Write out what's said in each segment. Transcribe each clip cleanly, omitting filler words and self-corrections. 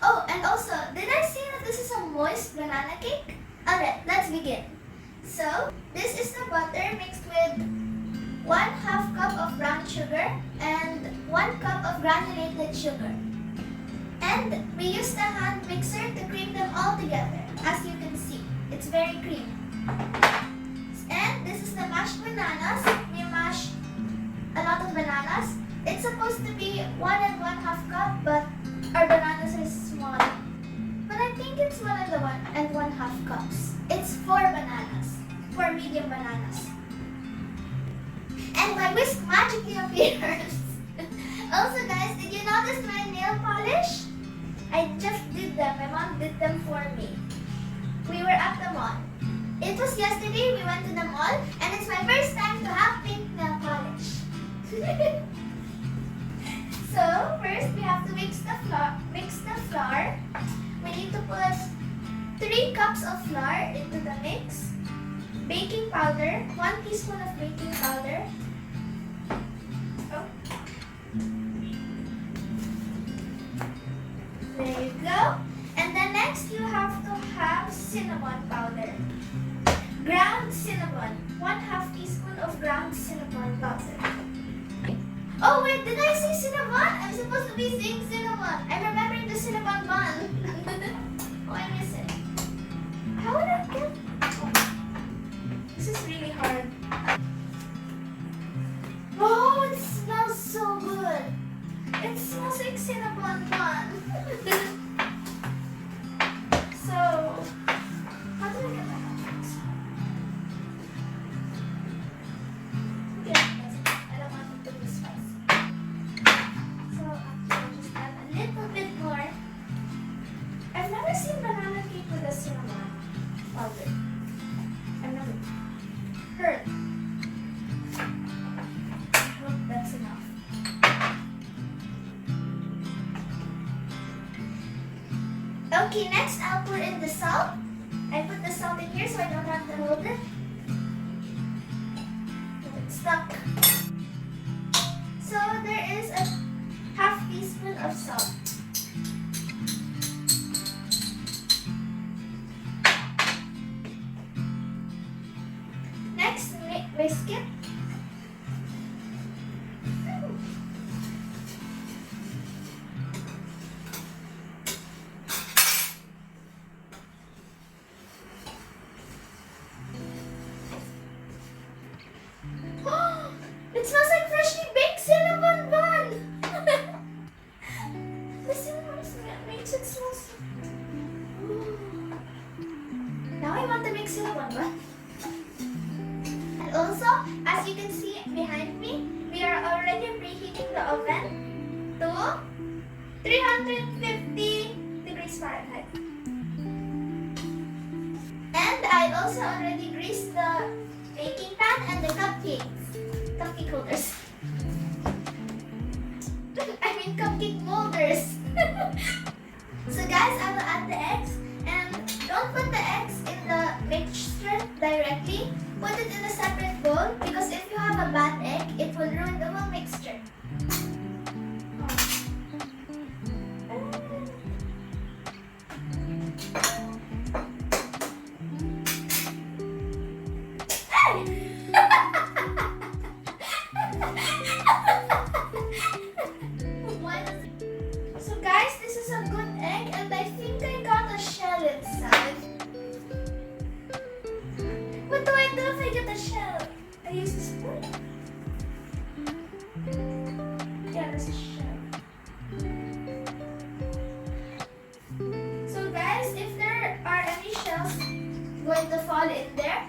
Oh, and also, did I say that this is a moist banana cake? Alright, let's begin. So, this is the butter mixed with 1/2 cup of brown sugar and 1 cup of granulated sugar. And we used a hand mixer to cream them all together. As you can see, it's very creamy. And this is the mashed bananas. We mashed a lot of bananas. It's supposed to be 1 and 1/2 cup, but our bananas are small. But I think it's 1 and 1/2 cups. It's 4 bananas. 4 medium bananas. And my whisk magically appears. Also guys, did you notice my nail polish? I just did them. My mom did them for me. We were at the mall. It was yesterday we went to the mall and it's my first time to have pink nail polish. So first we have to mix the flour. We need to put 3 cups of flour into the mix. Baking powder, 1 teaspoon of baking powder. Oh. There you go. And then next you have to have cinnamon powder. Ground cinnamon, 1/2 teaspoon of ground cinnamon powder. Oh wait, did I say cinnamon? I'm supposed to be saying cinnamon. I'm remembering the cinnamon bun. Oh, I miss it. How would I get? Oh. This is really hard. Oh, it smells so good. It smells like cinnamon bun. So, how do I get that out? Okay, I don't want it to be spicy. So, I'll just add a little bit more. I've never seen banana cake with a cinnamon powder. I've never heard. I hope that's enough. Okay, next I'll pour in the salt. I put the salt in here so I don't have to hold it. Oh, it's stuck. So there is a 1/2 teaspoon of salt. Next, whisk it. It smells like freshly baked cinnamon bun! The cinnamon makes it smell so... Now I want to make cinnamon bun. And also, as you can see behind me, we are already preheating the oven to 350 degrees Fahrenheit. And I also already greased the baking pan and the cupcake holders. I mean cupcake molders. So guys, I will add the eggs and don't put the eggs in the mixture directly. Put it in a separate bowl because if you have a bad egg, it will ruin the whole mixture. So guys, this is a good egg and I think I got a shell inside. What do I do if I get a shell? I use a spoon. Yeah, there's a shell. So guys, if there are any shells going to fall in there,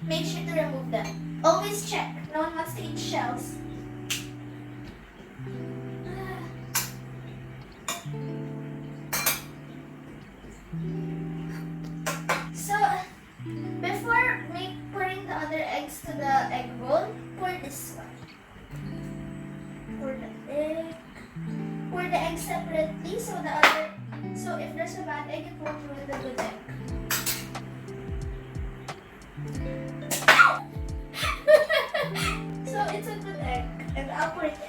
make sure to remove them. Always check. No one wants to eat shells. So, before pouring the other eggs to the egg bowl, pour this one. Pour the egg separately so if there's a bad egg, it won't ruin the good egg. So it's a good egg, and I'll pour it in.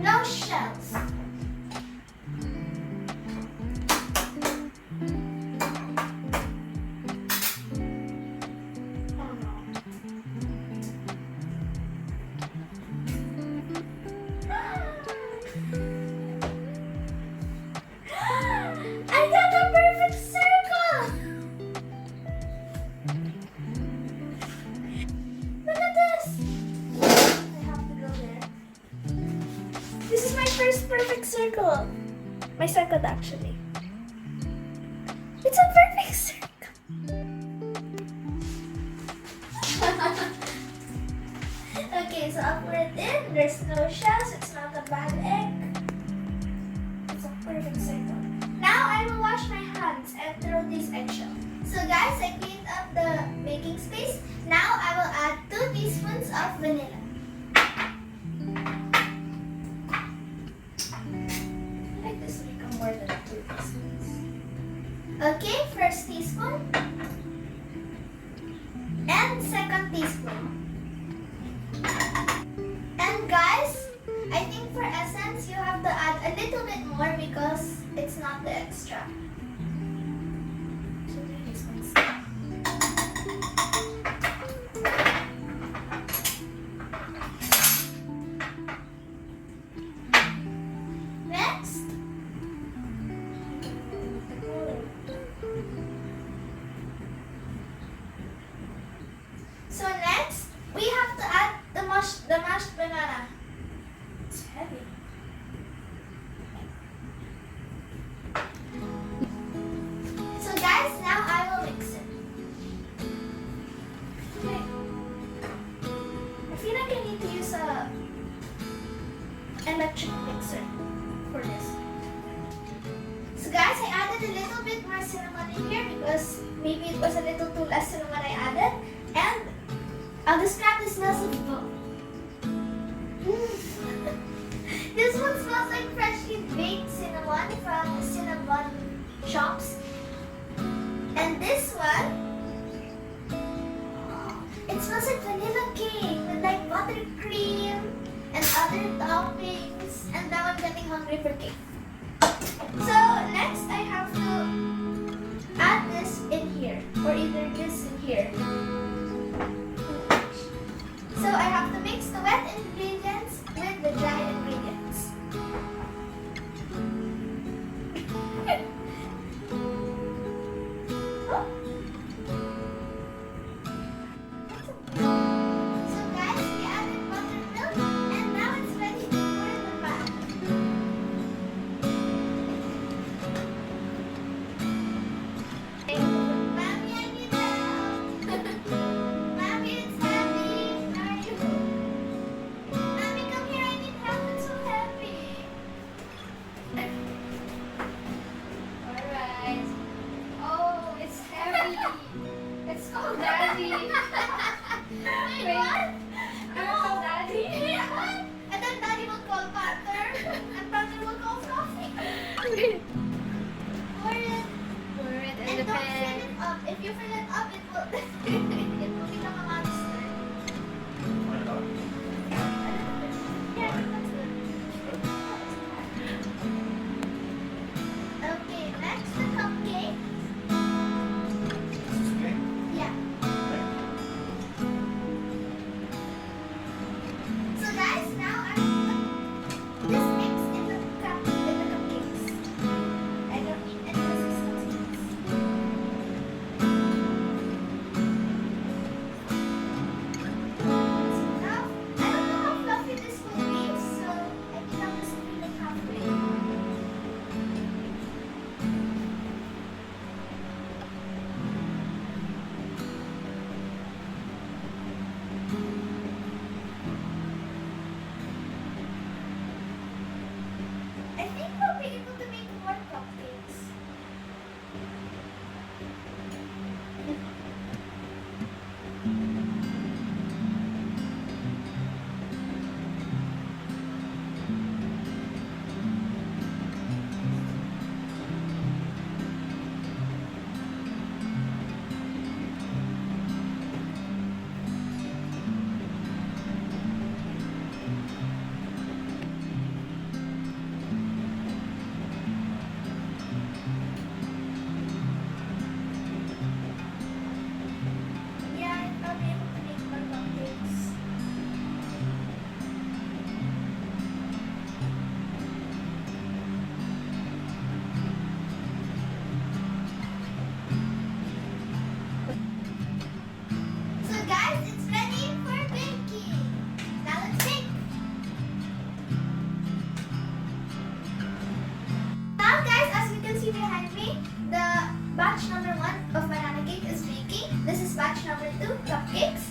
No shells. I got a perfect circle! Look at this! I have to go there. This is my first perfect circle. My second, actually. It's a perfect circle. Okay, so I'll put it in. There's no shells. It's not a bad egg. It's a perfect circle. Now I will wash my hands and throw this eggshell. So guys, I cleaned up the baking space. Now I will add 2 teaspoons of vanilla. I like this to become more than 2 teaspoons. Okay, first teaspoon. And second teaspoon. And guys, I think for essence, you have to add a little bit more because it's not the extra. So 3 teaspoons. Next, so next, we have to add the mashed banana. It's heavy. So guys, now I will mix it. Okay. I feel like I need to use a electric mixer for this. So guys, I added a little bit more cinnamon in here because maybe it was a little too less cinnamon I added. And I'll describe the smells of both. This one smells like freshly baked cinnamon from the cinnamon shops. And this one, it smells like vanilla cake with like buttercream and other toppings. And now I'm getting hungry for cake. So next I have to add this in here, or either this in here. So I have to mix the wet ingredients with the dry ingredients. Oh. So guys, we added buttermilk and now it's ready to pour in the pan. Mommy, I need help. see behind me, the batch number 1 of banana cake is baking. This is batch number 2, cupcakes.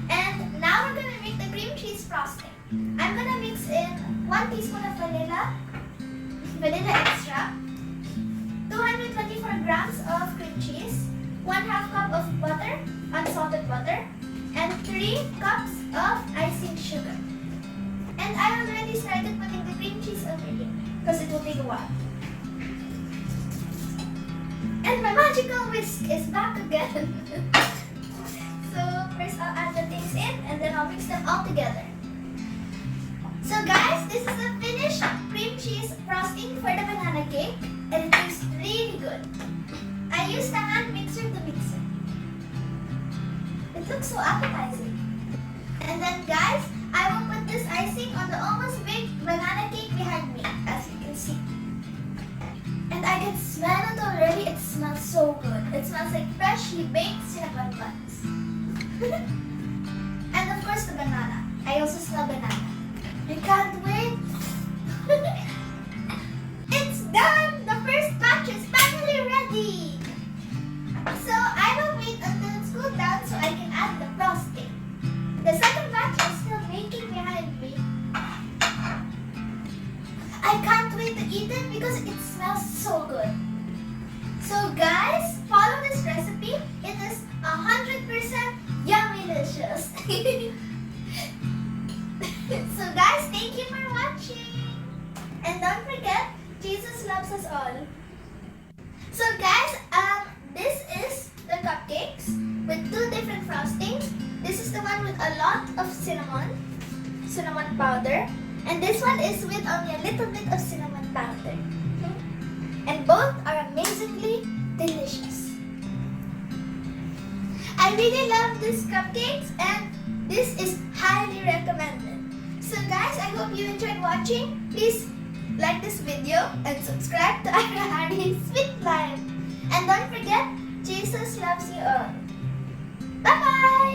And now we're gonna make the cream cheese frosting. I'm gonna mix in 1 teaspoon of vanilla extra, 224 grams of cream cheese, 1/2 cup of butter, unsalted butter, and 3 cups of icing sugar. And I already started putting the cream cheese over here because it will take a while. And my magical whisk is back again. So first I'll add the things in and then I'll mix them all together. So guys, this is the finished cream cheese frosting for the banana cake and it tastes really good. I used a hand mixer to mix it. It looks so appetizing. And then guys, I will put this icing on the almost baked banana cake behind me, as you can see. And I can smell it already. It smells so good. It smells like freshly baked cinnamon buns. And of course the banana. I also smell banana. I can't wait. It's done! The first batch is finally ready. So I will wait until it's cooled down so I can add the frosting. The second batch is still baking behind me. I can't wait to eat it because it smells so good. So guys, follow this recipe. It is 100% yummylicious. So guys, thank you for watching. And don't forget, Jesus loves us all. So guys, this is the cupcakes with 2 different frostings. This is the one with a lot of cinnamon powder. And this one is with only a little bit of cinnamon powder. And both are amazingly delicious. I really love these cupcakes and this is highly recommended. So guys, I hope you enjoyed watching. Please like this video and subscribe to Harry's Sweet Life. And don't forget, Jesus loves you all. Bye-bye!